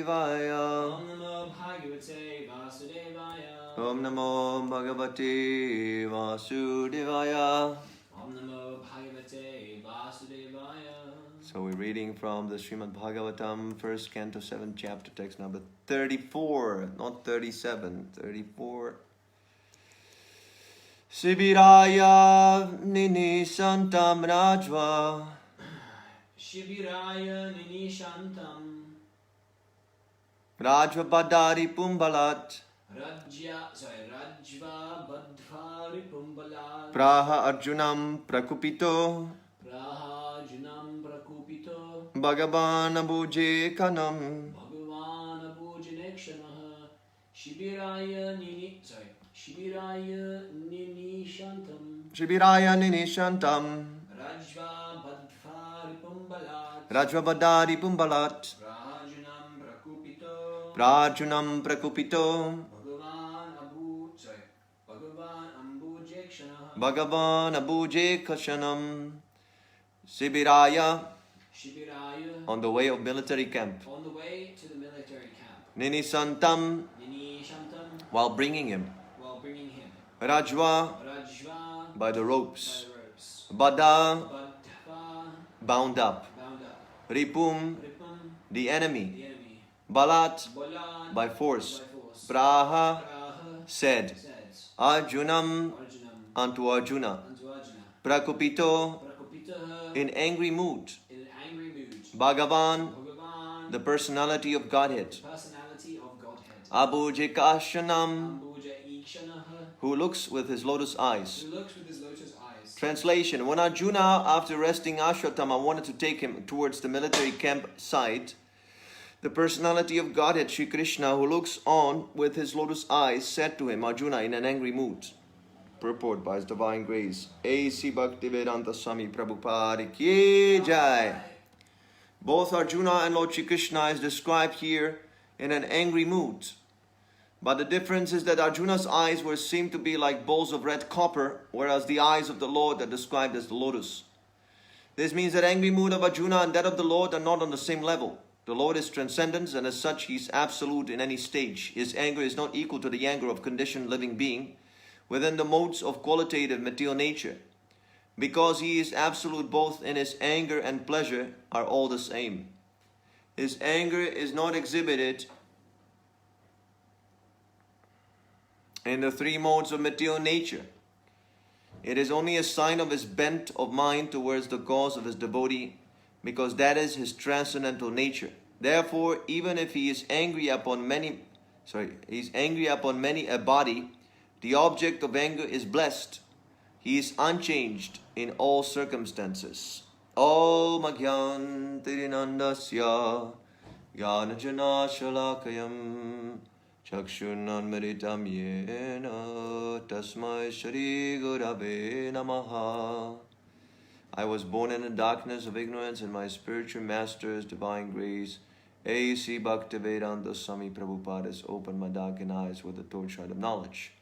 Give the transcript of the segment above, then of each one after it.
Vasudevaya. Om Namo Bhagavate Vasudevaya. Om Namo Bhagavate Vasudevaya. Om Namo Bhagavate Vasudevaya. So we're reading from the Srimad Bhagavatam, 1st Canto, 7th Chapter, text number 34, not 37, 34. Sibiraya Nini Santam Rajva. Shibiraya Ninishantam. Rajva Badari Pumbalat. Rajva Badhvari Pumbalat. Praha Arjunam Prakupito. Praha Junam Prakupito. Bhagavan Abhuje Kanam. Bhagavan Abhujanekshanaha. Shibiraya Ninishantam. Shibiraya Nini Shantam. Rajva Badhvari Pumbalat. Rajva Badari Pumbalat. Rajunam Prakupito. Prajunam Prakupito. Bhagavan Abhuje Kashanam. Sibiraya, on the way of military camp. On the way to the military camp. Nini Santam, while bringing him. Rajva, by the ropes. Bada, bound up. Ripum, the enemy. Balat, by force. Praha, said. Arjunam, unto Arjuna. Prakupito, in angry mood. Bhagavan, the personality of Godhead. Abhujekashanam, who looks with his lotus eyes. Translation: when Arjuna, after resting Ashwatthama, wanted to take him towards the military camp site, the personality of Godhead, Sri Krishna, who looks on with his lotus eyes, said to him, Arjuna, in an angry mood. Purport by His Divine Grace. A.C. Bhaktivedanta Swami Prabhupada Ki Jai. Both Arjuna and Lord Sri Krishna is described here in an angry mood. But the difference is that Arjuna's eyes were seen to be like bowls of red copper, whereas the eyes of the Lord are described as the lotus. This means that angry mood of Arjuna and that of the Lord are not on the same level. The Lord is transcendence, and as such He is absolute in any stage. His anger is not equal to the anger of conditioned living being within the modes of qualitative material nature. Because He is absolute, both in His anger and pleasure are all the same. His anger is not exhibited in the three modes of material nature. It is only a sign of His bent of mind towards the cause of His devotee, because that is His transcendental nature. Therefore, even if He is angry upon many a body, the object of anger is blessed. He is unchanged in all circumstances. Om Agyan Tirinandasya Jnanajana Shalakayam Chakshunanmritam Yena Tasmai Shri Gurave Namaha. I was born in the darkness of ignorance, and my spiritual master's divine grace, A.C. Bhaktivedanta Swami Prabhupada, has opened my darkened eyes with the torchlight of knowledge.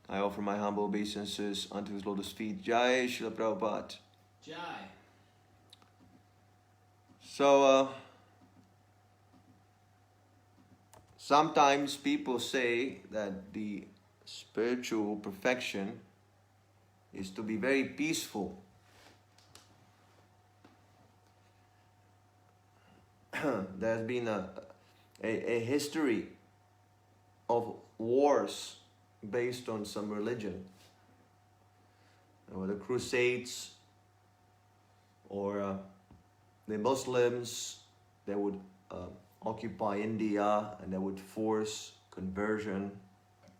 I offer my humble obeisances unto His lotus feet. Jai Srila Prabhupada. Jai. So, sometimes people say that the spiritual perfection is to be very peaceful. There's been a history of wars based on some religion. There were the Crusades, or the Muslims. They would occupy India, and they would force conversion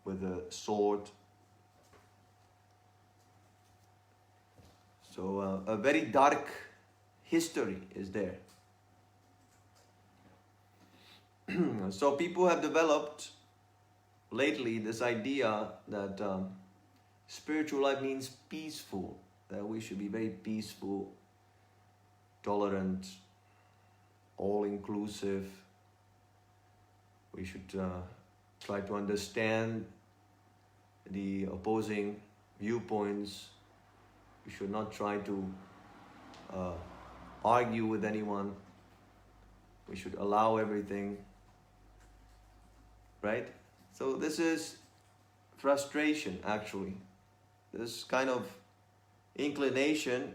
with a sword. So a very dark history is there. So people have developed lately this idea that spiritual life means peaceful, that we should be very peaceful, tolerant, all-inclusive. We should try to understand the opposing viewpoints. We should not try to argue with anyone. We should allow everything. right? So this is frustration, actually. This kind of inclination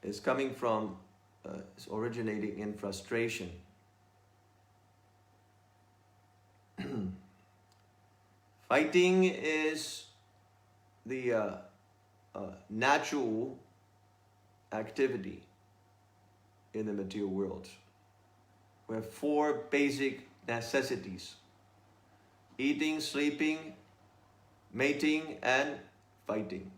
is coming from, is originating in frustration. Fighting is the natural activity in the material world. We have 4 basic necessities: eating, sleeping, mating, and fighting.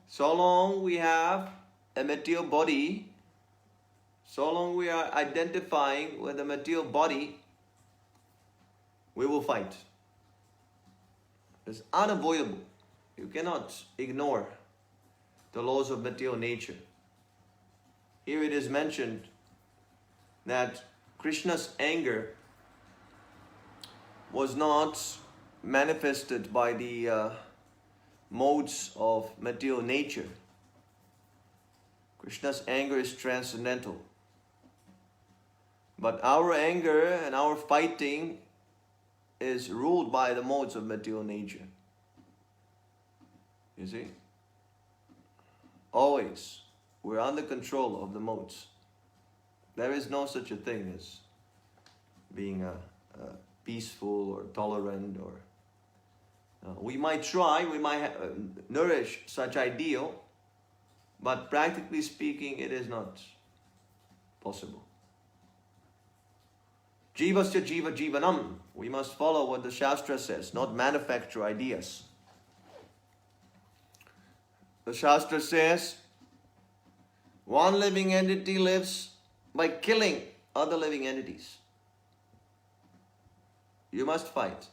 So long we have a material body, so long we are identifying with the material body, we will fight. It's unavoidable. You cannot ignore the laws of material nature. Here it is mentioned that Krishna's anger was not manifested by the modes of material nature. Krishna's anger is transcendental. But our anger and our fighting is ruled by the modes of material nature. You see? Always. We're under control of the modes. There is no such a thing as being peaceful or tolerant, or we might try, we might nourish such ideal, but practically speaking, it is not possible. Jivasya jiva jivanam. We must follow what the Shastra says, not manufacture ideas. The Shastra says, one living entity lives by killing other living entities. You must fight.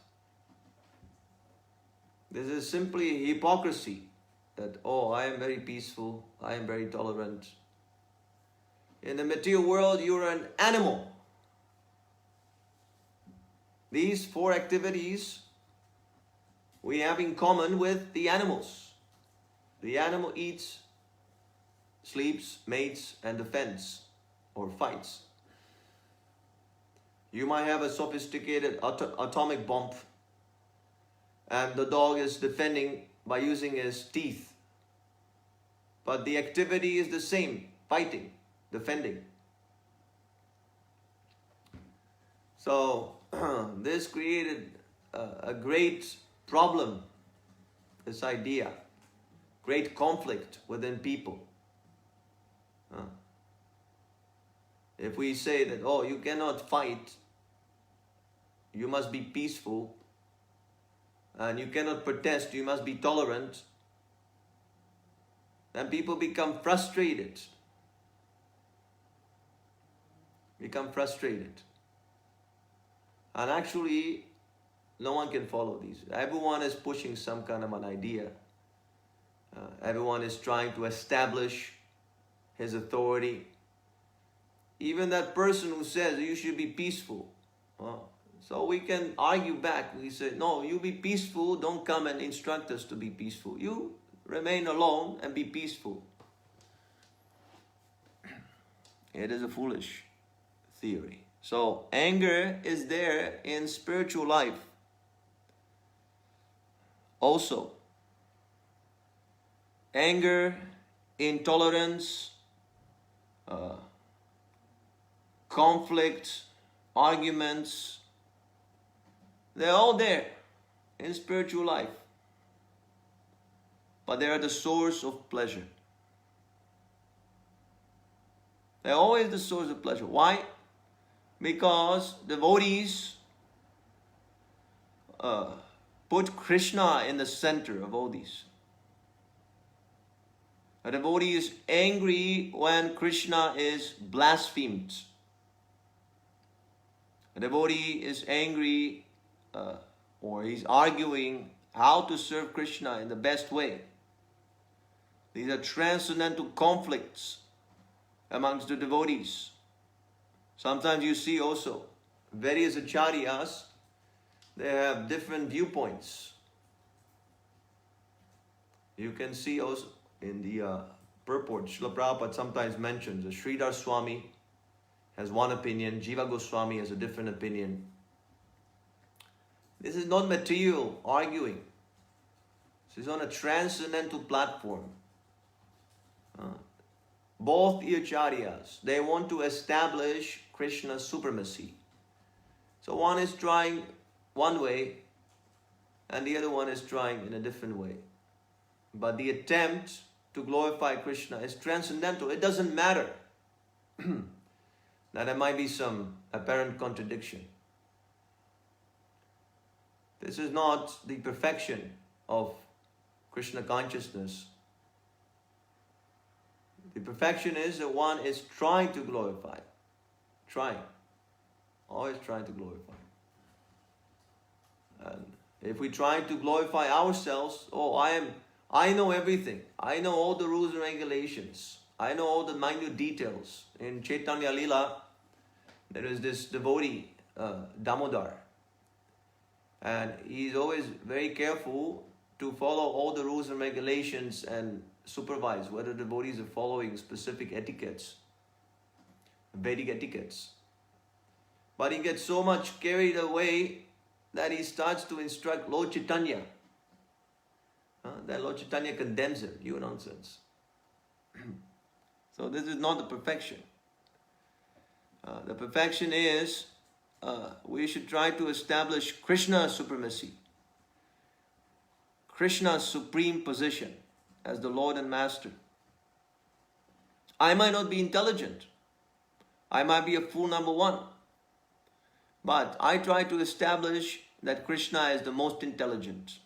This is simply hypocrisy that, oh, I am very peaceful, I am very tolerant. In the material world, you are an animal. These 4 activities we have in common with the animals. The animal eats, sleeps, mates, and defends or fights. You might have a sophisticated atomic bomb, and the dog is defending by using his teeth. But the activity is the same: fighting, defending. So this created a great problem, this idea, great conflict within people. If we say that, oh, you cannot fight, you must be peaceful, and you cannot protest, you must be tolerant, then people become frustrated. And actually, no one can follow these. Everyone is pushing some kind of an idea. Everyone is trying to establish his authority. Even that person who says you should be peaceful. So we can argue back. We say, no, you be peaceful. Don't come and instruct us to be peaceful. You remain alone and be peaceful. It is a foolish theory. So anger is there in spiritual life also. Anger, intolerance, conflict, arguments, they're all there in spiritual life. But they are the source of pleasure. They're always the source of pleasure. Why? Because devotees put Krishna in the center of all these. A devotee is angry when Krishna is blasphemed. A devotee is angry or he's arguing how to serve Krishna in the best way. These are transcendental conflicts amongst the devotees. Sometimes you see also various acharyas, they have different viewpoints. You can see also in the purport, Srila Prabhupada sometimes mentions the Sridhar Swami has one opinion, Jiva Goswami has a different opinion. This is not material arguing. This is on a transcendental platform. Both the acharyas, they want to establish Krishna's supremacy. So one is trying one way and the other one is trying in a different way. But the attempt to glorify Krishna is transcendental. It doesn't matter that there might be some apparent contradiction. This is not the perfection of Krishna consciousness. The perfection is that one is trying to glorify. Trying. Always trying to glorify. And if we try to glorify ourselves, I know everything. I know all the rules and regulations. I know all the minute details. In Chaitanya Lila, there is this devotee, Damodar. And he's always very careful to follow all the rules and regulations and supervise whether devotees are following specific etiquettes, Vedic etiquettes. But he gets so much carried away that he starts to instruct Lord Chaitanya. Then Lord Chaitanya condemns him. You nonsense. So this is not the perfection. The perfection is we should try to establish Krishna's supremacy, Krishna's supreme position as the Lord and Master. I might not be intelligent. I might be a fool number one. But I try to establish that Krishna is the most intelligent.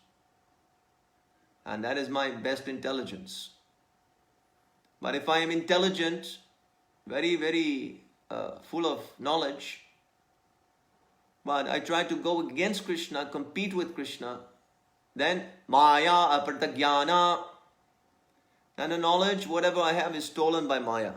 And that is my best intelligence. But if I am intelligent, very, very full of knowledge, but I try to go against Krishna, compete with Krishna, then Maya Apratagyana, and the knowledge, whatever I have, is stolen by Maya.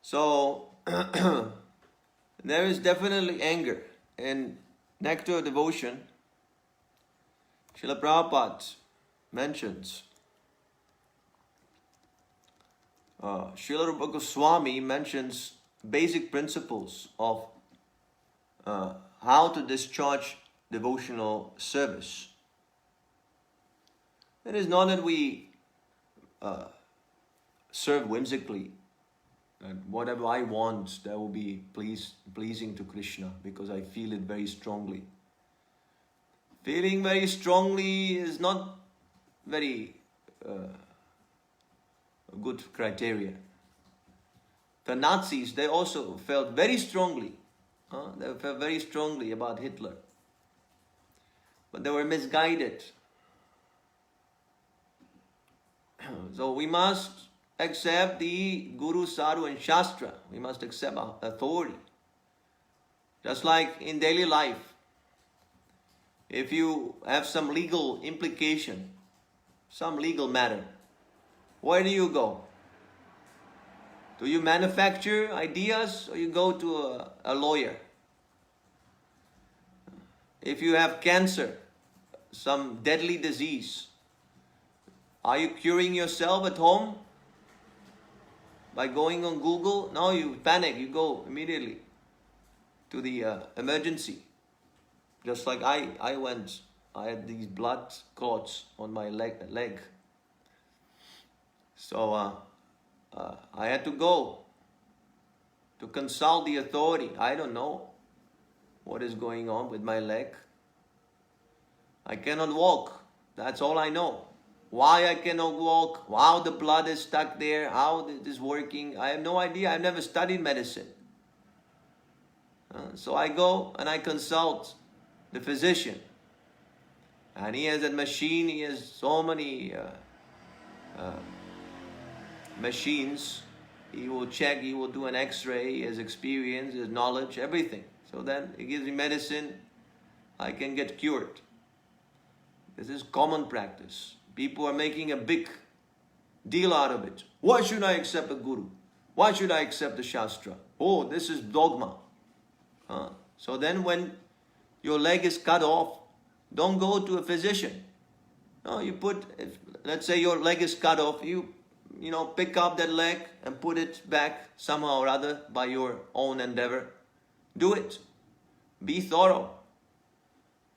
So, there is definitely anger. In Nectar of Devotion, Srila Prabhupada mentions, Srila Rupa Goswami mentions basic principles of how to discharge devotional service. It is not that we serve whimsically, and whatever I want, that will be pleasing to Krishna because I feel it very strongly. Feeling very strongly is not very good criteria. The Nazis, they also felt very strongly. They felt very strongly about Hitler. But they were misguided. So we must accept the Guru, Sadhu and Shastra. We must accept authority. Just like in daily life, if you have some legal implication, some legal matter, where do you go? Do you manufacture ideas or you go to a lawyer? If you have cancer, some deadly disease, are you curing yourself at home by going on Google? No, you panic, you go immediately to the emergency. Just like I went, I had these blood clots on my leg. So I had to go to consult the authority. I don't know what is going on with my leg. I cannot walk. That's all I know. Why I cannot walk, how the blood is stuck there, how it is working, I have no idea. I've never studied medicine. So I go and I consult the physician. And he has a machine, he has so many machines. He will check, he will do an x-ray, he has experience, his knowledge, everything. So then he gives me medicine, I can get cured. This is common practice. People are making a big deal out of it. Why should I accept a guru? Why should I accept the Shastra? Oh, this is dogma. So then when your leg is cut off, don't go to a physician. No, you put, let's say your leg is cut off, you pick up that leg and put it back somehow or other by your own endeavor. Do it. Be thorough.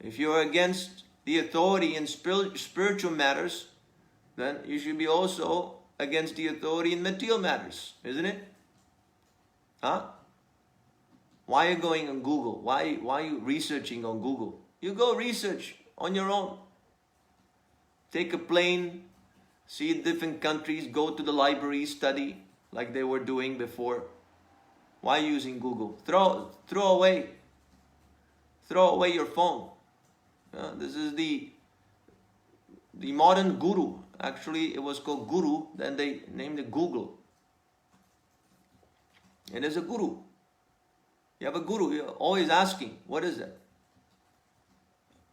If you're against the authority in spiritual matters, then you should be also against the authority in material matters, isn't it? Huh? Why are you going on Google? Why are you researching on Google? You go research on your own. Take a plane, see different countries, go to the library, study like they were doing before. Why using Google? Throw away your phone. This is the modern guru. Actually, it was called Guru, then they named it Google. It is a guru. You have a guru, you're always asking, what is that?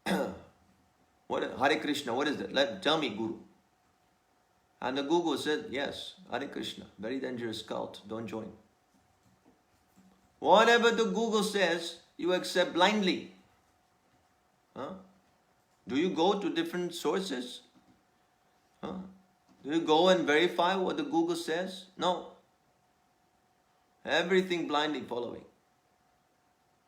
Hare Krishna, what is that? Tell me, Guru. And the Google said, yes, Hare Krishna, very dangerous cult, don't join. Whatever the Google says, you accept blindly. Huh? Do you go to different sources? Huh? Do you go and verify what the Google says? No. Everything blindly following.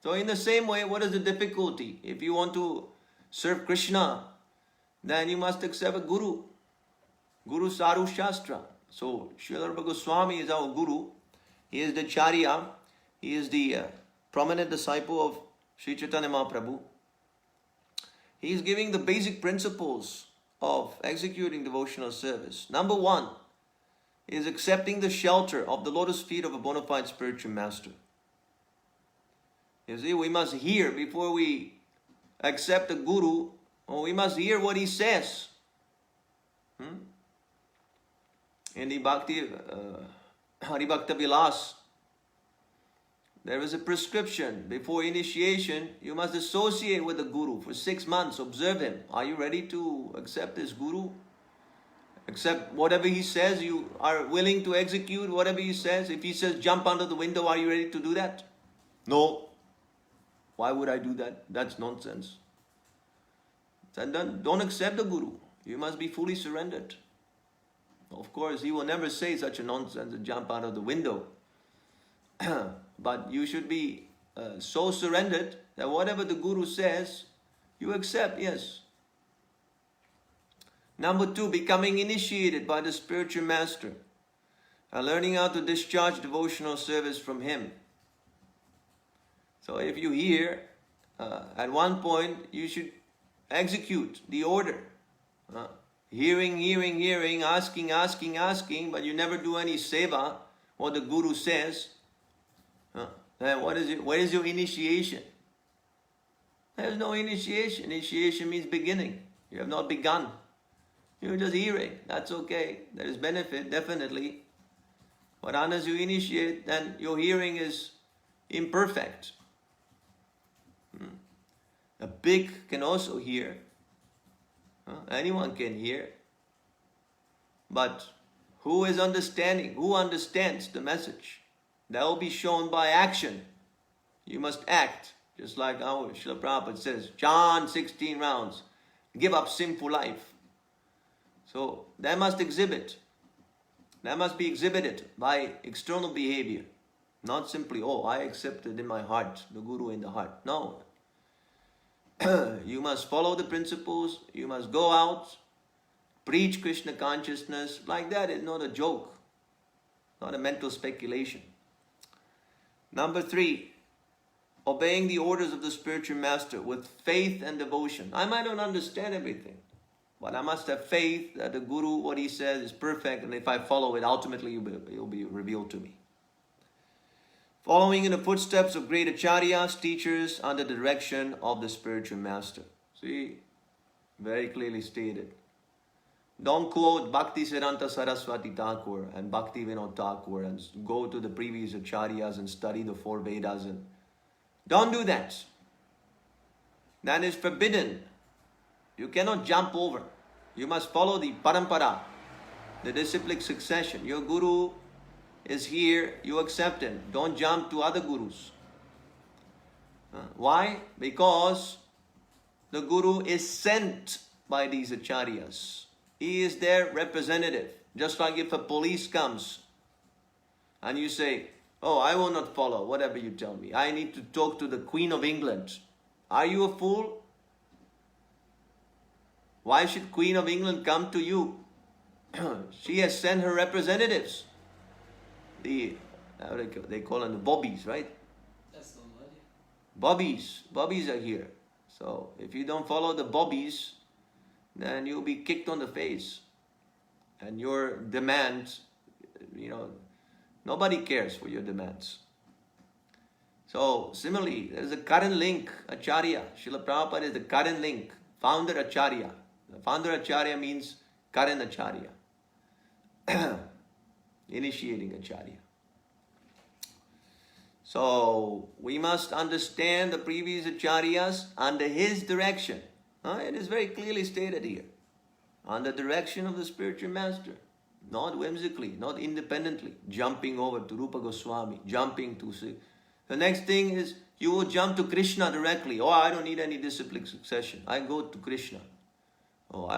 So in the same way, what is the difficulty? If you want to serve Krishna, then you must accept a guru. Guru Saru Shastra. So Srila Goswami is our guru. He is the Charya. He is the prominent disciple of Sri Chaitanya Mahaprabhu. He is giving the basic principles of executing devotional service. Number one is accepting the shelter of the lotus feet of a bona fide spiritual master. You see, we must hear before we accept a guru, or we must hear what he says. In the Haribhakta Vilas, there is a prescription. Before initiation, you must associate with the guru for 6 months. Observe him. Are you ready to accept this guru? Accept whatever he says. You are willing to execute whatever he says. If he says jump out of the window, are you ready to do that? No. Why would I do that? That's nonsense. Then don't accept the guru. You must be fully surrendered. Of course, he will never say such a nonsense and jump out of the window. But you should be so surrendered that whatever the guru says, you accept, yes. Number two, becoming initiated by the spiritual master and learning how to discharge devotional service from him. So if you hear, at one point, you should execute the order. Hearing, asking, but you never do any seva, what the guru says. Then what is it? Where is your initiation? There's no initiation. Initiation means beginning. You have not begun. You're just hearing. That's okay. There is benefit, definitely. But unless you initiate, then your hearing is imperfect. A pig can also hear. Anyone can hear. But who is understanding? Who understands the message? That will be shown by action. You must act. Just like our Srila Prabhupada says, John 16 rounds. Give up sinful life. So that must exhibit. That must be exhibited by external behavior. Not simply, I accepted in my heart, the Guru in the heart. No. You must follow the principles. You must go out, preach Krishna consciousness. Like that is not a joke. Not a mental speculation. Number three, obeying the orders of the spiritual master with faith and devotion. I might not understand everything, but I must have faith that the Guru, what he says, is perfect, and if I follow it, ultimately it will be revealed to me. Following in the footsteps of great acharyas, teachers, under the direction of the spiritual master. See, very clearly stated. Don't quote Bhaktivedanta Saraswati Thakur and Bhaktivedanta Thakur and go to the previous acharyas and study the 4 Vedas. Don't do that. That is forbidden. You cannot jump over. You must follow the parampara, the disciplic succession. Your guru is here, you accept him. Don't jump to other gurus. Why? Because the guru is sent by these acharyas. He is their representative. Just like if a police comes and you say, oh, I will not follow whatever you tell me. I need to talk to the Queen of England. Are you a fool? Why should Queen of England come to you? She has sent her representatives. They call them the bobbies, right? That's the word. Bobbies. Bobbies are here. So if you don't follow the bobbies, then you'll be kicked on the face. And your demands, nobody cares for your demands. So similarly, there's a current link, Acharya. Srila Prabhupada is the current link, founder Acharya. The founder Acharya means current Acharya. Initiating Acharya. So we must understand the previous Acharyas under his direction. It is very clearly stated here. Under direction of the spiritual master. Not whimsically, not independently. Jumping over to Rupa Goswami. Jumping to... The next thing is you will jump to Krishna directly. Oh, I don't need any disciplic succession. I go to Krishna. Oh,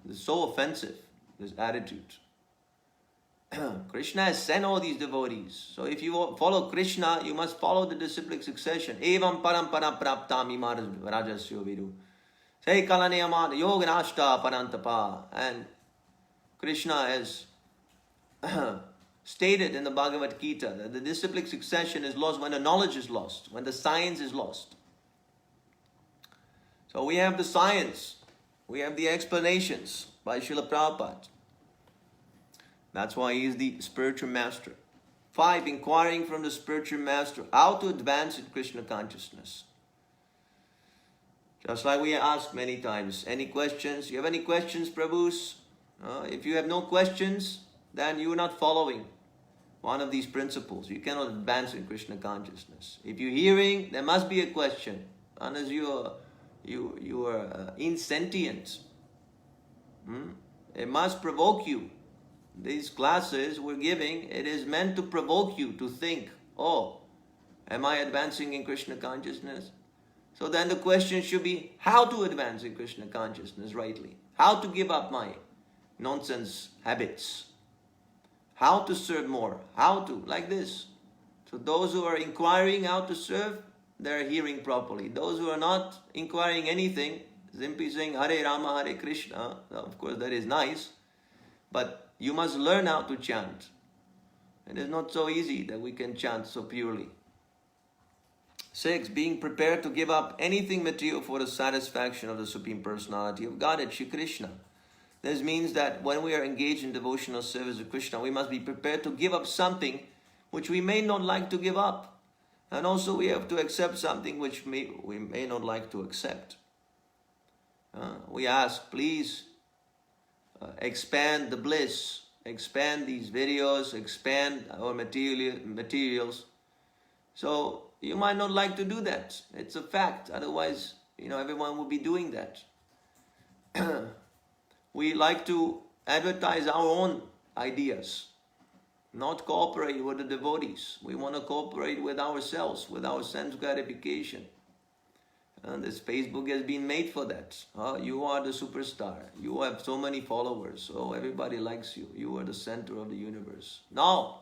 it's so offensive, this attitude. Krishna has sent all these devotees. So if you follow Krishna, you must follow the disciplic succession. Evam parampara praptam imar rajasya vidu. Say kalaneyamad yoganashta parantapa. And Krishna has stated in the Bhagavad Gita that the disciplic succession is lost when the knowledge is lost, when the science is lost. So we have the science, we have the explanations by Srila Prabhupada. That's why he is the spiritual master. 5, inquiring from the spiritual master how to advance in Krishna consciousness. Just like we asked many times, any questions? You have any questions, Prabhus? If you have no questions, then you are not following one of these principles. You cannot advance in Krishna consciousness. If you're hearing, there must be a question. Unless you are insentient. It must provoke you. These classes we're giving, it is meant to provoke you to think, oh, am I advancing in Krishna consciousness? So then the question should be, how to advance in Krishna consciousness rightly? How to give up my nonsense habits? How to serve more? How to, like this. So those who are inquiring how to serve, they're hearing properly. Those who are not inquiring anything, simply saying Hare Rama, Hare Krishna, of course that is nice, but you must learn how to chant. It is not so easy that we can chant so purely. 6, being prepared to give up anything material for the satisfaction of the Supreme Personality of Godhead, Shri Krishna. This means that when we are engaged in devotional service of Krishna, we must be prepared to give up something which we may not like to give up. And also we have to accept something which we may not like to accept. We ask, please expand the bliss, expand these videos, expand our materials. So you might not like to do that. It's a fact. Otherwise, everyone will be doing that. We like to advertise our own ideas, not cooperate with the devotees. We want to cooperate with ourselves, with our sense gratification. And this Facebook has been made for that. You are the superstar. You have so many followers. So everybody likes you. You are the center of the universe. No.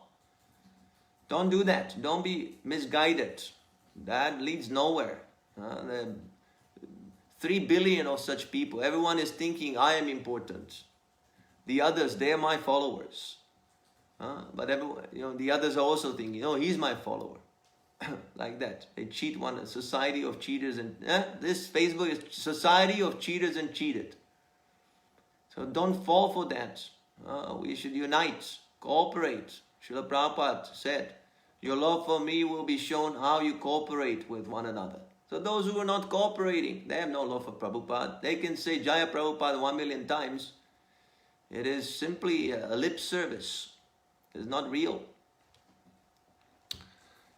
Don't do that. Don't be misguided. That leads nowhere. There are 3 billion of such people. Everyone is thinking, I am important. The others, they are my followers. But everyone, the others are also thinking, he's my follower. Like that. They cheat one, a society of cheaters and... this Facebook is society of cheaters and cheated. So don't fall for that. We should unite, cooperate. Srila Prabhupada said, your love for me will be shown how you cooperate with one another. So those who are not cooperating, they have no love for Prabhupada. They can say Jaya Prabhupada 1 million times. It is simply a lip service. It is not real.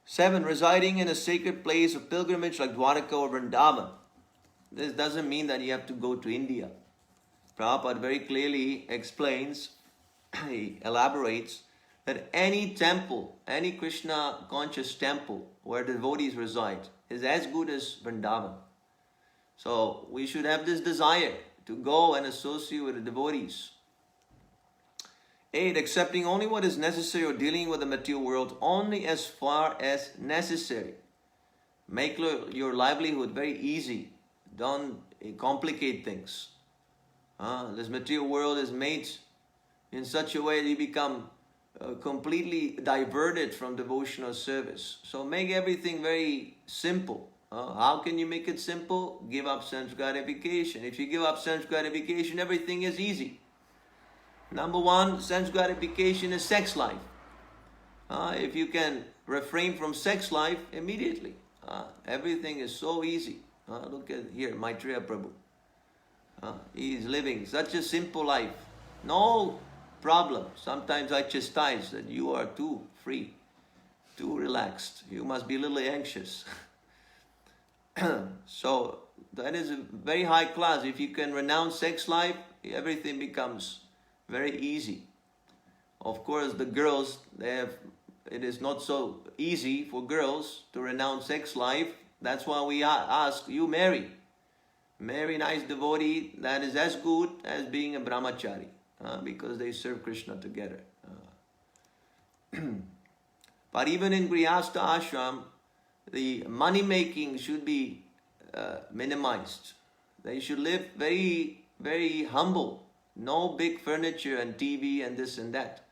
7, residing in a sacred place of pilgrimage like Dwaraka or Vrindavan. This doesn't mean that you have to go to India. Prabhupada very clearly explains, he elaborates, that any temple, any Krishna conscious temple where devotees reside is as good as Vrindavan. So we should have this desire to go and associate with the devotees. 8. Accepting only what is necessary or dealing with the material world only as far as necessary. Make your livelihood very easy. Don't complicate things. This material world is made in such a way that you become completely diverted from devotional service. So make everything very simple. How can you make it simple? Give up sense gratification. If you give up sense gratification, everything is easy. Number 1, sense gratification is sex life. If you can refrain from sex life immediately, everything is so easy. Look at here, Maitreya Prabhu. He is living such a simple life. No problem. Sometimes I chastise that you are too free, too relaxed. You must be a little anxious. So that is a very high class. If you can renounce sex life, everything becomes very easy. Of course, the girls, it is not so easy for girls to renounce sex life. That's why we ask you marry. Marry nice devotee that is as good as being a brahmachari, because they serve Krishna together. But even in Grihastha ashram, the money making should be minimized. They should live very, very humble. No big furniture and TV and this and that.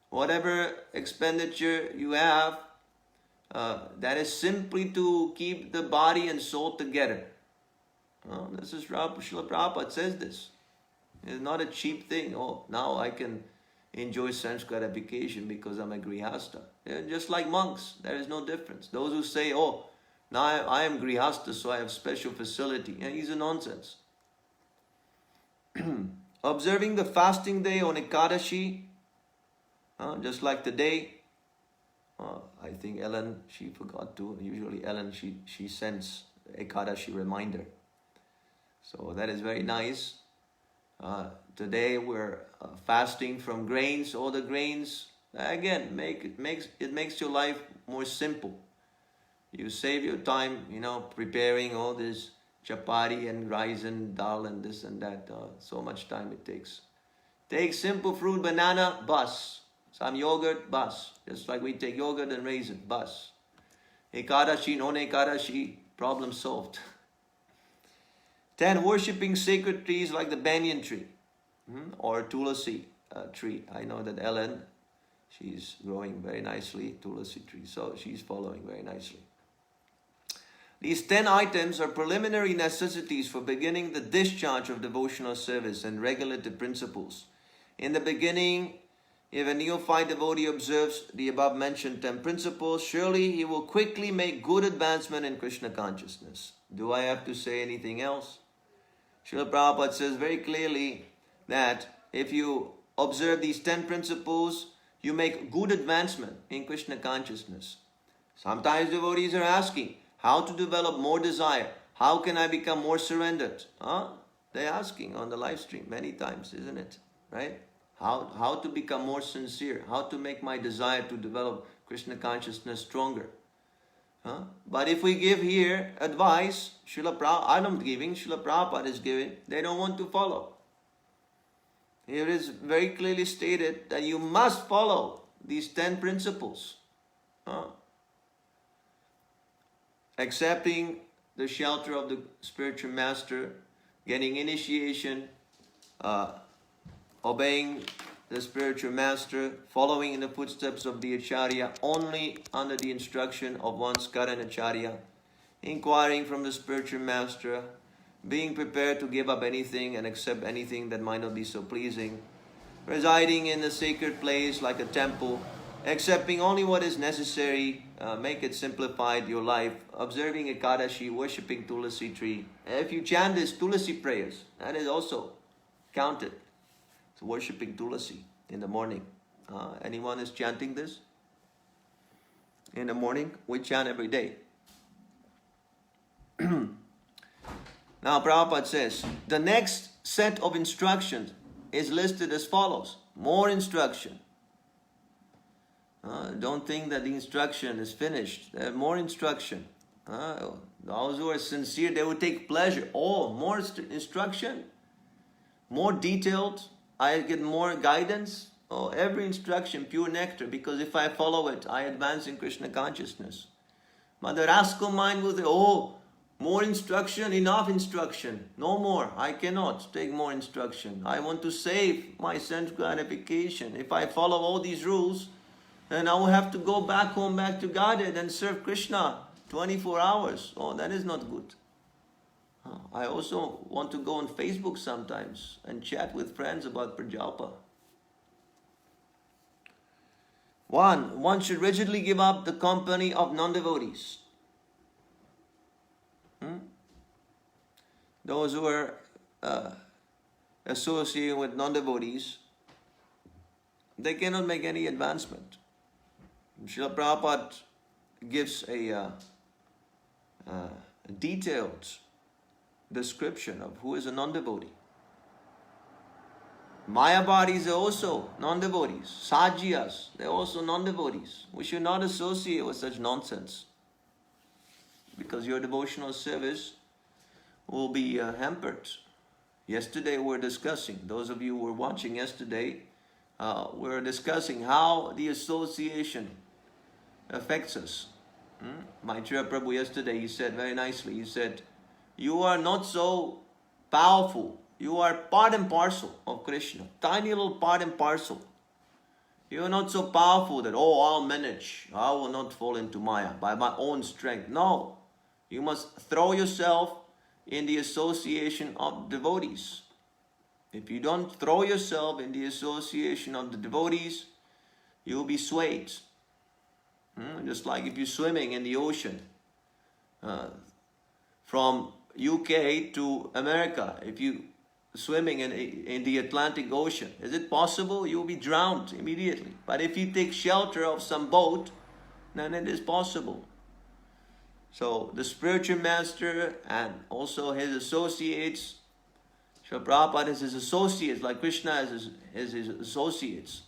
Whatever expenditure you have, that is simply to keep the body and soul together. This is Srila Prabhupada says this. It's not a cheap thing. Oh, now I can enjoy sense gratification because I'm a Grihastha. They're just like monks. There is no difference. Those who say, oh, now I am Grihastha, so I have special facility. Yeah, these are nonsense. Observing the fasting day on Ekadashi, just like today. I think Ellen, she forgot to. Usually Ellen, she sends Ekadashi reminder. So that is very nice. Today we're fasting from grains, all the grains. Again, it makes your life more simple. You save your time, preparing all this chapati and rice and dal and this and that. So much time it takes. Take simple fruit, banana, bus. Some yogurt, bus. Just like we take yogurt and raisin, bus. Ekadashi, non-Ekadashi, problem solved. 10. Worshipping sacred trees like the banyan tree or tulasi tree. I know that Ellen, she's growing very nicely, tulasi tree. So she's following very nicely. These 10 items are preliminary necessities for beginning the discharge of devotional service and regulative principles. In the beginning, if a neophyte devotee observes the above mentioned 10 principles, surely he will quickly make good advancement in Krishna consciousness. Do I have to say anything else? Srila Prabhupada says very clearly that if you observe these 10 principles, you make good advancement in Krishna consciousness. Sometimes devotees are asking, how to develop more desire? How can I become more surrendered? They're asking on the live stream many times, isn't it? Right? How to become more sincere? How to make my desire to develop Krishna consciousness stronger? But if we give here advice, I'm not giving, Srila Prabhupada is giving, they don't want to follow. Here it is very clearly stated that you must follow these 10 principles. Accepting the shelter of the spiritual master, getting initiation, obeying the spiritual master, following in the footsteps of the Acharya only under the instruction of one's current Acharya, inquiring from the spiritual master, being prepared to give up anything and accept anything that might not be so pleasing, residing in a sacred place like a temple, accepting only what is necessary, make it simplified, your life, observing Ekadashi, worshipping Tulasi tree. If you chant this Tulasi prayers, that is also counted. So worshipping Tulasi in the morning. Anyone is chanting this? In the morning, we chant every day. Now Prabhupada says, the next set of instructions is listed as follows. More instruction. Don't think that the instruction is finished. There are more instruction. Those who are sincere, they will take pleasure. Oh, more instruction? More detailed? I get more guidance? Oh, every instruction, pure nectar, because if I follow it, I advance in Krishna consciousness. But the rascal mind will say, oh, more instruction, enough instruction. No more. I cannot take more instruction. I want to save my sense gratification. If I follow all these rules, then I will have to go back home, back to Godhead and serve Krishna 24 hours. Oh, that is not good. I also want to go on Facebook sometimes and chat with friends about Prajalpa. One should rigidly give up the company of non-devotees. Those who are associating with non-devotees, they cannot make any advancement. Srila Prabhupada gives a detailed description of who is a non-devotee. Mayavadis are also non-devotees. Sajiyas, they are also non-devotees. We should not associate with such nonsense, because your devotional service will be hampered. Yesterday we were discussing, those of you who were watching yesterday, we were discussing how the association affects us. Maitreya Prabhu yesterday, he said very nicely, he said, you are not so powerful. You are part and parcel of Krishna. Tiny little part and parcel. You are not so powerful that, oh, I'll manage. I will not fall into Maya by my own strength. No. You must throw yourself in the association of devotees. If you don't throw yourself in the association of the devotees, you will be swayed. Just like if you're swimming in the ocean from UK to America, if you swimming in the Atlantic Ocean, is it possible? You will be drowned immediately. But if you take shelter of some boat, then it is possible. So the spiritual master and also his associates, Srila Prabhupada is his associates, like Krishna is his associates.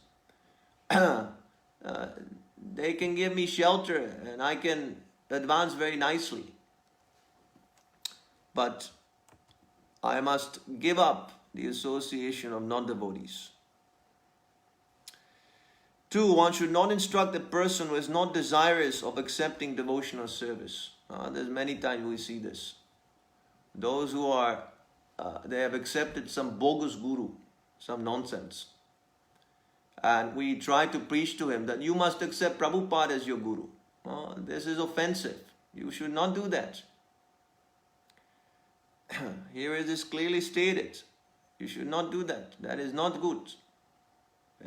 They can give me shelter and I can advance very nicely. But I must give up the association of non-devotees. 2, one should not instruct a person who is not desirous of accepting devotional service. There's many times we see this. Those who are, they have accepted some bogus guru, some nonsense. And we try to preach to him that you must accept Prabhupada as your guru. This is offensive. You should not do that. Here it is clearly stated. You should not do that. That is not good.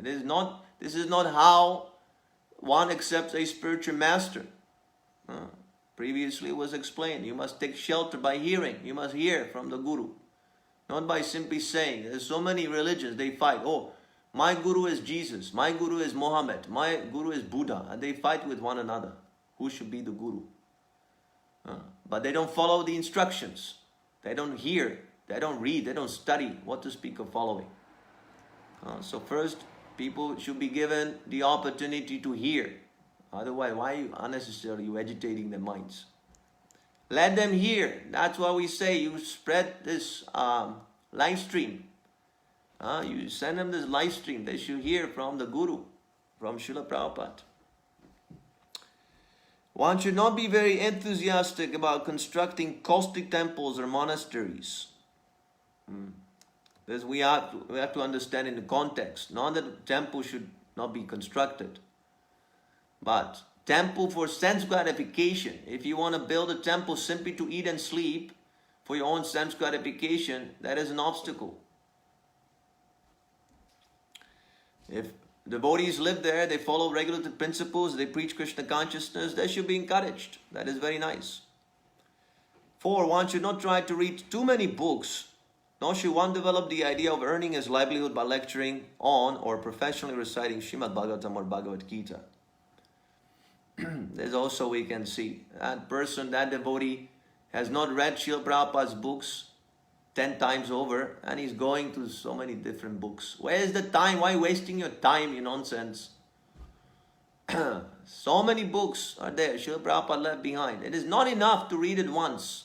This is not how one accepts a spiritual master. Previously it was explained. You must take shelter by hearing. You must hear from the guru. Not by simply saying. There's so many religions, they fight. Oh, my guru is Jesus. My guru is Muhammad. My guru is Buddha. And they fight with one another. Who should be the guru? But they don't follow the instructions. They don't hear, they don't read, they don't study, what to speak of following. So first, people should be given the opportunity to hear. Otherwise, why are you unnecessarily agitating their minds? Let them hear. That's why we say you spread this live stream. You send them this live stream. They should hear from the Guru, from Srila Prabhupada. One should not be very enthusiastic about constructing caustic temples or monasteries. This we have to understand in the context. Not that a temple should not be constructed, but temple for sense gratification. If you want to build a temple simply to eat and sleep for your own sense gratification, that is an obstacle. If devotees live there, they follow regulative principles, they preach Krishna consciousness, they should be encouraged. That is very nice. 4, one should not try to read too many books, nor should one develop the idea of earning his livelihood by lecturing on or professionally reciting Srimad Bhagavatam or Bhagavad Gita. There's also, we can see, that person, that devotee has not read Srila Prabhupada's books 10 times over, and he's going to so many different books. Where is the time? Why wasting your time, you nonsense? So many books are there, Srila Prabhupada left behind. It is not enough to read it once.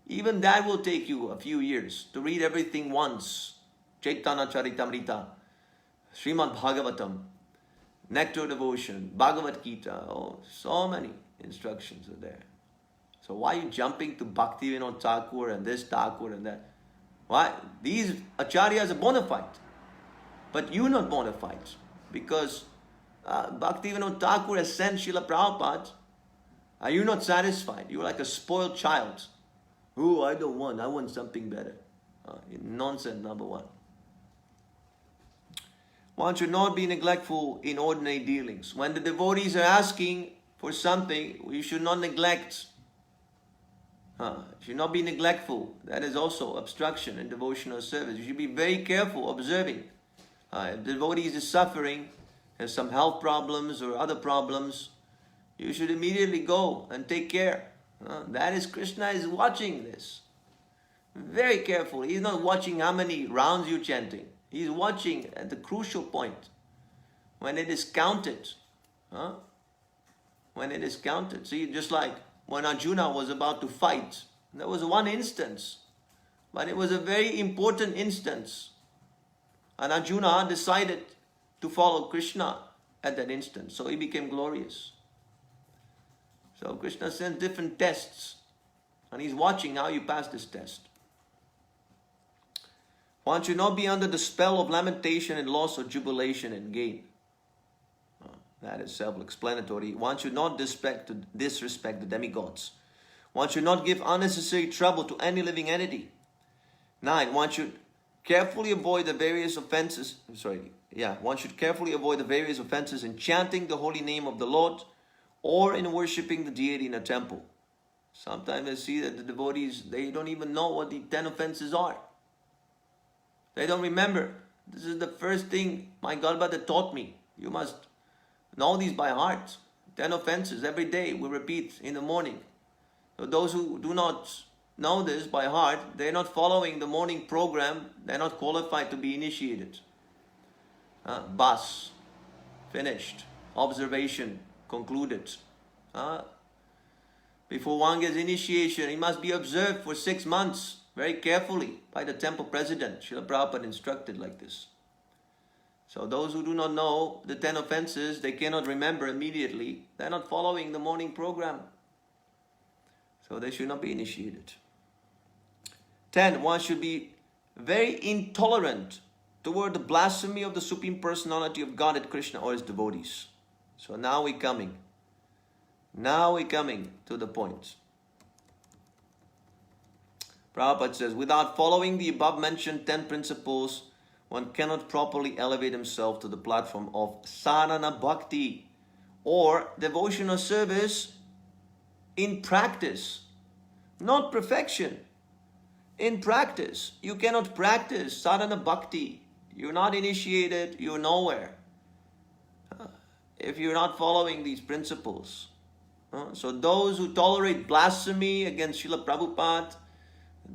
Even that will take you a few years, to read everything once. Chaitanya Charitamrita. Srimad Bhagavatam, Nectar Devotion, Bhagavad Gita, oh, so many instructions are there. So why are you jumping to Bhaktivedanta Thakur and this Thakur and that? Why? These acharyas are bona fide. But you're not bona fide. Because Bhaktivedanta Thakur has sent Srila Prabhupada. Are you not satisfied? You're like a spoiled child. Oh, I don't want. I want something better. Nonsense, number one. One should not be neglectful in ordinary dealings. When the devotees are asking for something, we should not neglect. Should not be neglectful. That is also obstruction in devotional service. You should be very careful observing. If the devotees is suffering, has some health problems or other problems, you should immediately go and take care. That is, Krishna is watching this. Very careful. He's not watching how many rounds you're chanting. He's watching at the crucial point. When it is counted. When it is counted. See, just like when Arjuna was about to fight. There was one instance. But it was a very important instance. And Arjuna decided to follow Krishna at that instant. So he became glorious. So Krishna sends different tests. And he's watching how you pass this test. One should not be under the spell of lamentation and loss or jubilation and gain. That is self-explanatory. One should not disrespect the demigods. One should not give unnecessary trouble to any living entity. 9. One should carefully avoid the various offenses. One should carefully avoid the various offenses in chanting the holy name of the Lord or in worshipping the deity in a temple. Sometimes I see that the devotees, they don't even know what the 10 offenses are. They don't remember. This is the first thing my Garbhada taught me. You must know these by heart. 10 offenses every day we repeat in the morning. So those who do not know this by heart, they're not following the morning program. They're not qualified to be initiated. Bas, finished. Observation, concluded. Before one gets initiation, he must be observed for 6 months very carefully by the temple president. Srila Prabhupada instructed like this. So those who do not know the 10 offenses, they cannot remember immediately. They're not following the morning program. So they should not be initiated. 10. One should be very intolerant toward the blasphemy of the Supreme Personality of Godhead Krishna or his devotees. So now we're coming. Now we're coming to the point. Prabhupada says, without following the above mentioned 10 principles, one cannot properly elevate himself to the platform of sadhana bhakti or devotional service in practice, not perfection. In practice, you cannot practice sadhana bhakti. You're not initiated, you're nowhere. If you're not following these principles. So those who tolerate blasphemy against Srila Prabhupada,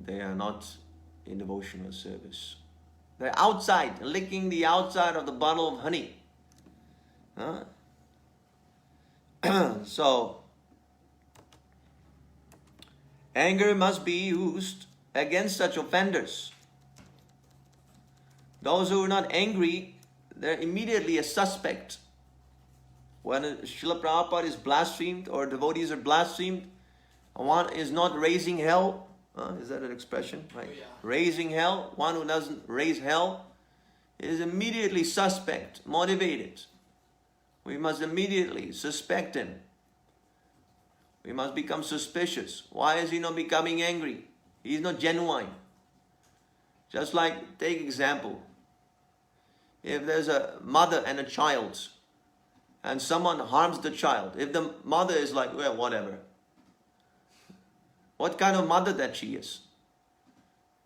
they are not in devotional service. They're outside, licking the outside of the bottle of honey. So, anger must be used against such offenders. Those who are not angry, they're immediately a suspect. When Srila Prabhupada is blasphemed or devotees are blasphemed, one is not raising hell. Is that an expression? Right. Yeah. Raising hell. One who doesn't raise hell is immediately suspect, motivated. We must immediately suspect him. We must become suspicious. Why is he not becoming angry? He's not genuine. Just like, take example. If there's a mother and a child, and someone harms the child, if the mother is like, well, whatever. What kind of mother that she is?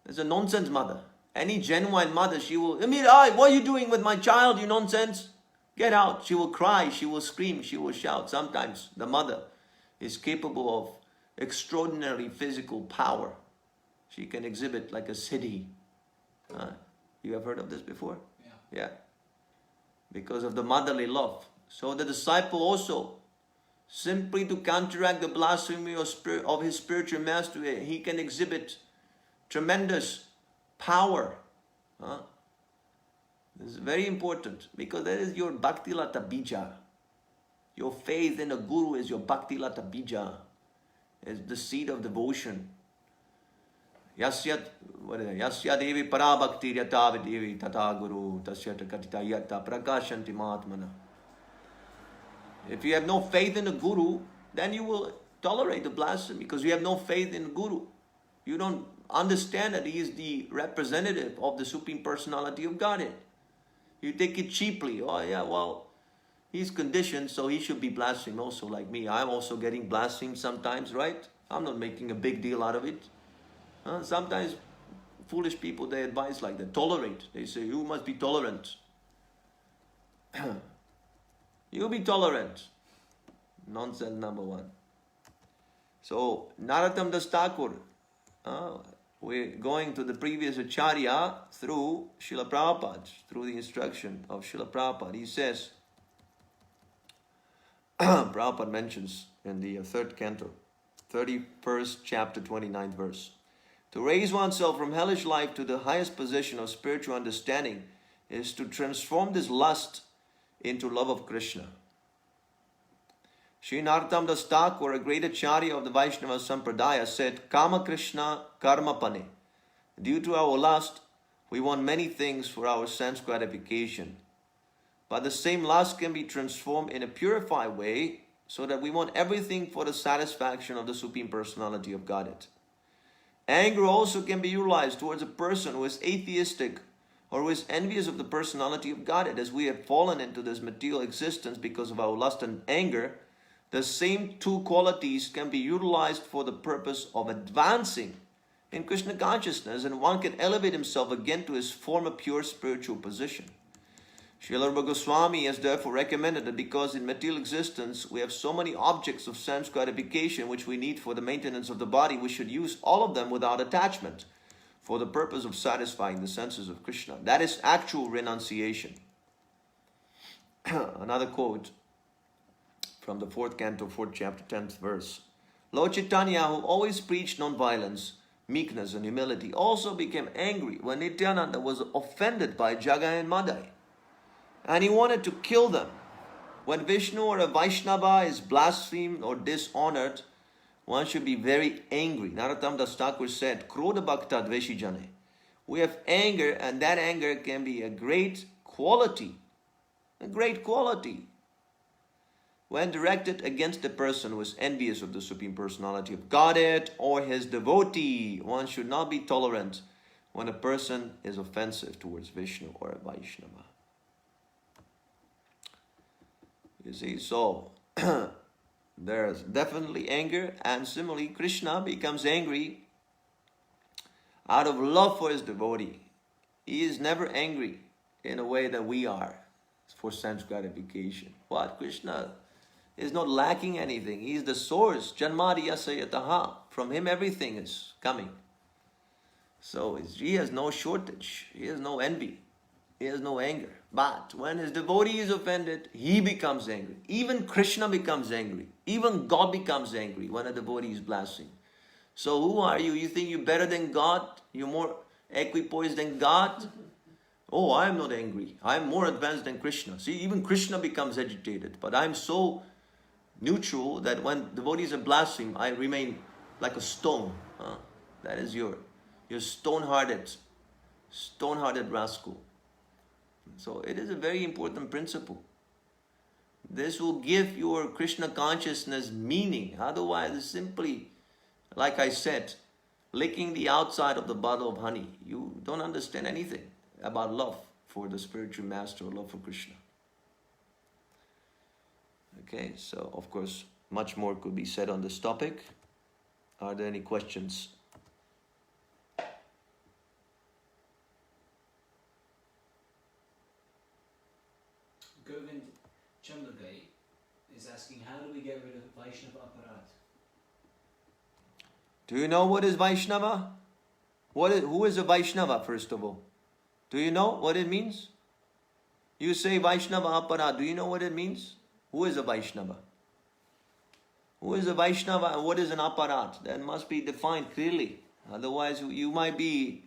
It's a nonsense mother. Any genuine mother, she will, what are you doing with my child, you nonsense? Get out. She will cry, she will scream, she will shout. Sometimes the mother is capable of extraordinary physical power. She can exhibit like a city. You have heard of this before? Yeah. Because of the motherly love. So the disciple also, simply to counteract the blasphemy of his spiritual master, he can exhibit tremendous power. This is very important because that is your Bhakti Lata Bija. Your faith in a Guru is your Bhakti Lata Bija. It's the seed of devotion. Yasya Devi Parabhakti Yata Devi Tata Guru Tasyata Katita Yata Prakashanti Mahatmana. If you have no faith in the Guru, then you will tolerate the blasphemy because you have no faith in the Guru. You don't understand that he is the representative of the Supreme Personality of Godhead. You take it cheaply. Oh yeah, well, he's conditioned, so he should be blasphemed also like me. I'm also getting blasphemed sometimes, right? I'm not making a big deal out of it. Sometimes foolish people, they advise like that. Tolerate. They say, you must be tolerant. You be tolerant. Nonsense number one. So, Narottam Das Thakur, we're going to the previous Acharya through Srila Prabhupada, through the instruction of Srila Prabhupada. He says, Prabhupada mentions in the third canto, 31st chapter, 29th verse, to raise oneself from hellish life to the highest position of spiritual understanding is to transform this lust into love of Krishna. Sri Narottam Das Thakur, a great Acharya of the Vaishnava Sampradaya, said, Kama Krishna Karma Pane. Due to our lust, we want many things for our sense gratification. But the same lust can be transformed in a purified way so that we want everything for the satisfaction of the Supreme Personality of Godhead. Anger also can be utilized towards a person who is atheistic or who is envious of the personality of Godhead. As we have fallen into this material existence because of our lust and anger, the same two qualities can be utilized for the purpose of advancing in Krishna consciousness, and one can elevate himself again to his former pure spiritual position. Srila Rupa Goswami has therefore recommended that because in material existence we have so many objects of sense gratification which we need for the maintenance of the body, we should use all of them without attachment for the purpose of satisfying the senses of Krishna. That is actual renunciation. Another quote from the 4th canto, 4th chapter, 10th verse. Lord Chaitanya, who always preached non-violence, meekness and humility, also became angry when Nityananda was offended by Jagai and Madai, and he wanted to kill them. When Vishnu or a Vaishnava is blasphemed or dishonored, one should be very angry. Narottam Das Thakur said, Krodha Bhakta Dveshi Jane. We have anger, and that anger can be a great quality. A great quality. When directed against a person who is envious of the Supreme Personality of Godhead or his devotee, one should not be tolerant when a person is offensive towards Vishnu or a Vaishnava. You see, so there's definitely anger, and similarly Krishna becomes angry out of love for his devotee. He is never angry in a way that we are for sense gratification. What? Krishna is not lacking anything. He is the source. Janmadi yasayataha. From him everything is coming. So he has no shortage. He has no envy. He has no anger. But when his devotee is offended, he becomes angry. Even Krishna becomes angry. Even God becomes angry when a devotee is blasphemed. So who are you? You think you're better than God? You're more equipoised than God? Oh, I am not angry. I am more advanced than Krishna. See, even Krishna becomes agitated. But I am so neutral that when devotees are blasphemed, I remain like a stone. That is your stone-hearted rascal. So it is a very important principle. This will give your Krishna consciousness meaning. Otherwise, it's simply, like I said, licking the outside of the bottle of honey. You don't understand anything about love for the spiritual master or love for Krishna. Okay, so of course, much more could be said on this topic. Are there any questions? Govind Chandragai is asking, how do we get rid of Vaishnava Aparat? Do you know what is Vaishnava? Who is a Vaishnava, first of all? Do you know what it means? You say Vaishnava Aparat. Do you know what it means? Who is a Vaishnava? Who is a Vaishnava and what is an Aparat? That must be defined clearly. Otherwise, you might be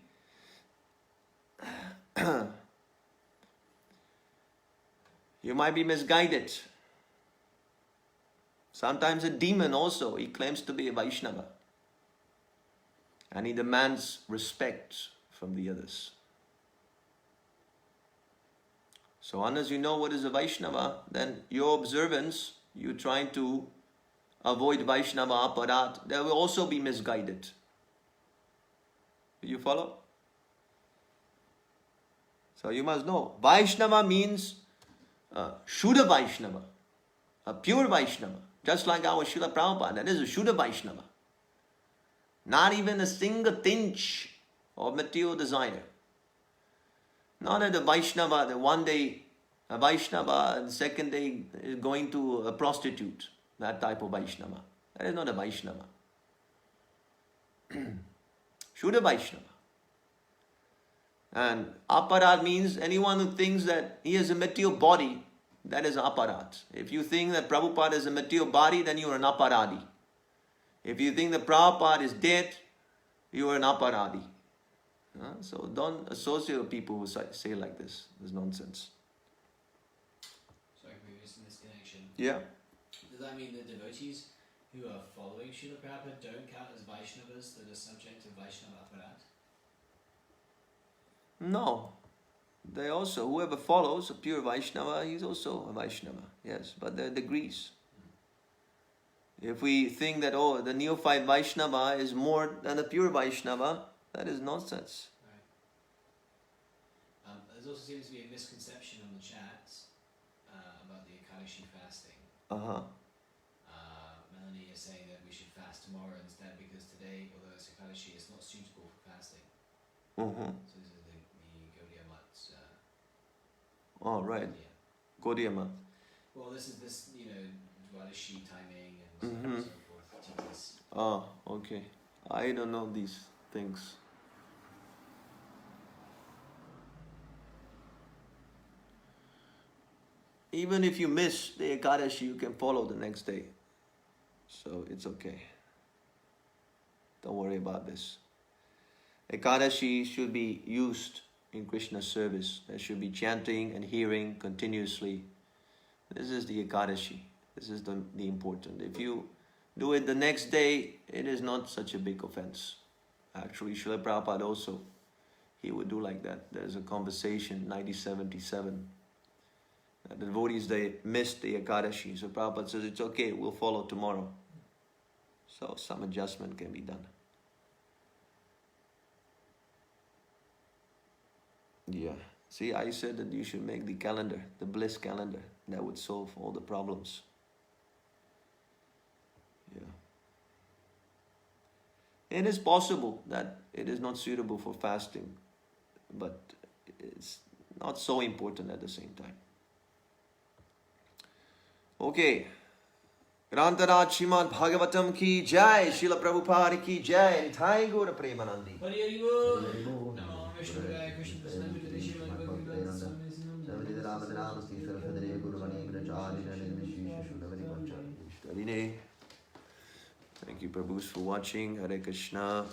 You might be misguided. Sometimes a demon also, he claims to be a Vaishnava. And he demands respect from the others. So unless you know what is a Vaishnava, then your observance, you're trying to avoid Vaishnava aparat, they will also be misguided. Do you follow? So you must know, Vaishnava means Shuddha Vaishnava, a pure Vaishnava. Just like our Srila Prabhupada, that is a Shuddha Vaishnava. Not even a single tinge of material desire. Not that the Vaishnava, that one day a Vaishnava and the second day is going to a prostitute. That type of Vaishnava. That is not a Vaishnava. Shuddha Vaishnava. And aparat means anyone who thinks that he has a material body, that is aparat. If you think that Prabhupada is a material body, then you are an aparadi. If you think that Prabhupada is dead, you are an aparadi. So don't associate with people who say like this. It's nonsense. Sorry, previous misconnection. Yeah. Does that mean that devotees who are following Srila Prabhupada don't count as Vaishnavas that are subject to Vaishnava aparat? No. They also, whoever follows a pure Vaishnava, he's also a Vaishnava. Yes, but there are degrees. If we think that, oh, the neophyte Vaishnava is more than a pure Vaishnava, that is nonsense. Right. There also seems to be a misconception on the chat about the Ekadashi fasting. Melanie is saying that we should fast tomorrow instead because today, although it's Ekadashi, it's not suitable for fasting. So this is the Gaudiya Mat's oh, right. Gaudiya Mat. Well, this is Dwadashi timing and so forth. Oh, okay. I don't know these things. Even if you miss the Ekadashi, you can follow the next day. So it's okay. Don't worry about this. Ekadashi should be used in Krishna's service. There should be chanting and hearing continuously. This is the Ekadashi. This is the important. If you do it the next day, it is not such a big offense. Actually, Srila Prabhupada also, he would do like that. There's a conversation, 1977. The devotees, they missed the Ekadashi. So Prabhupada says, it's okay, we'll follow tomorrow. So some adjustment can be done. Yeah. See, I said that you should make the calendar, the bliss calendar. That would solve all the problems. Yeah. It is possible that it is not suitable for fasting, but it's not so important at the same time. Okay. Grantaraj Srimad Bhagavatam ki jai, Srila Prabhupada ki jai, Thai Gora Premanandi. Thank you, Prabhus, for watching. Hare Krishna.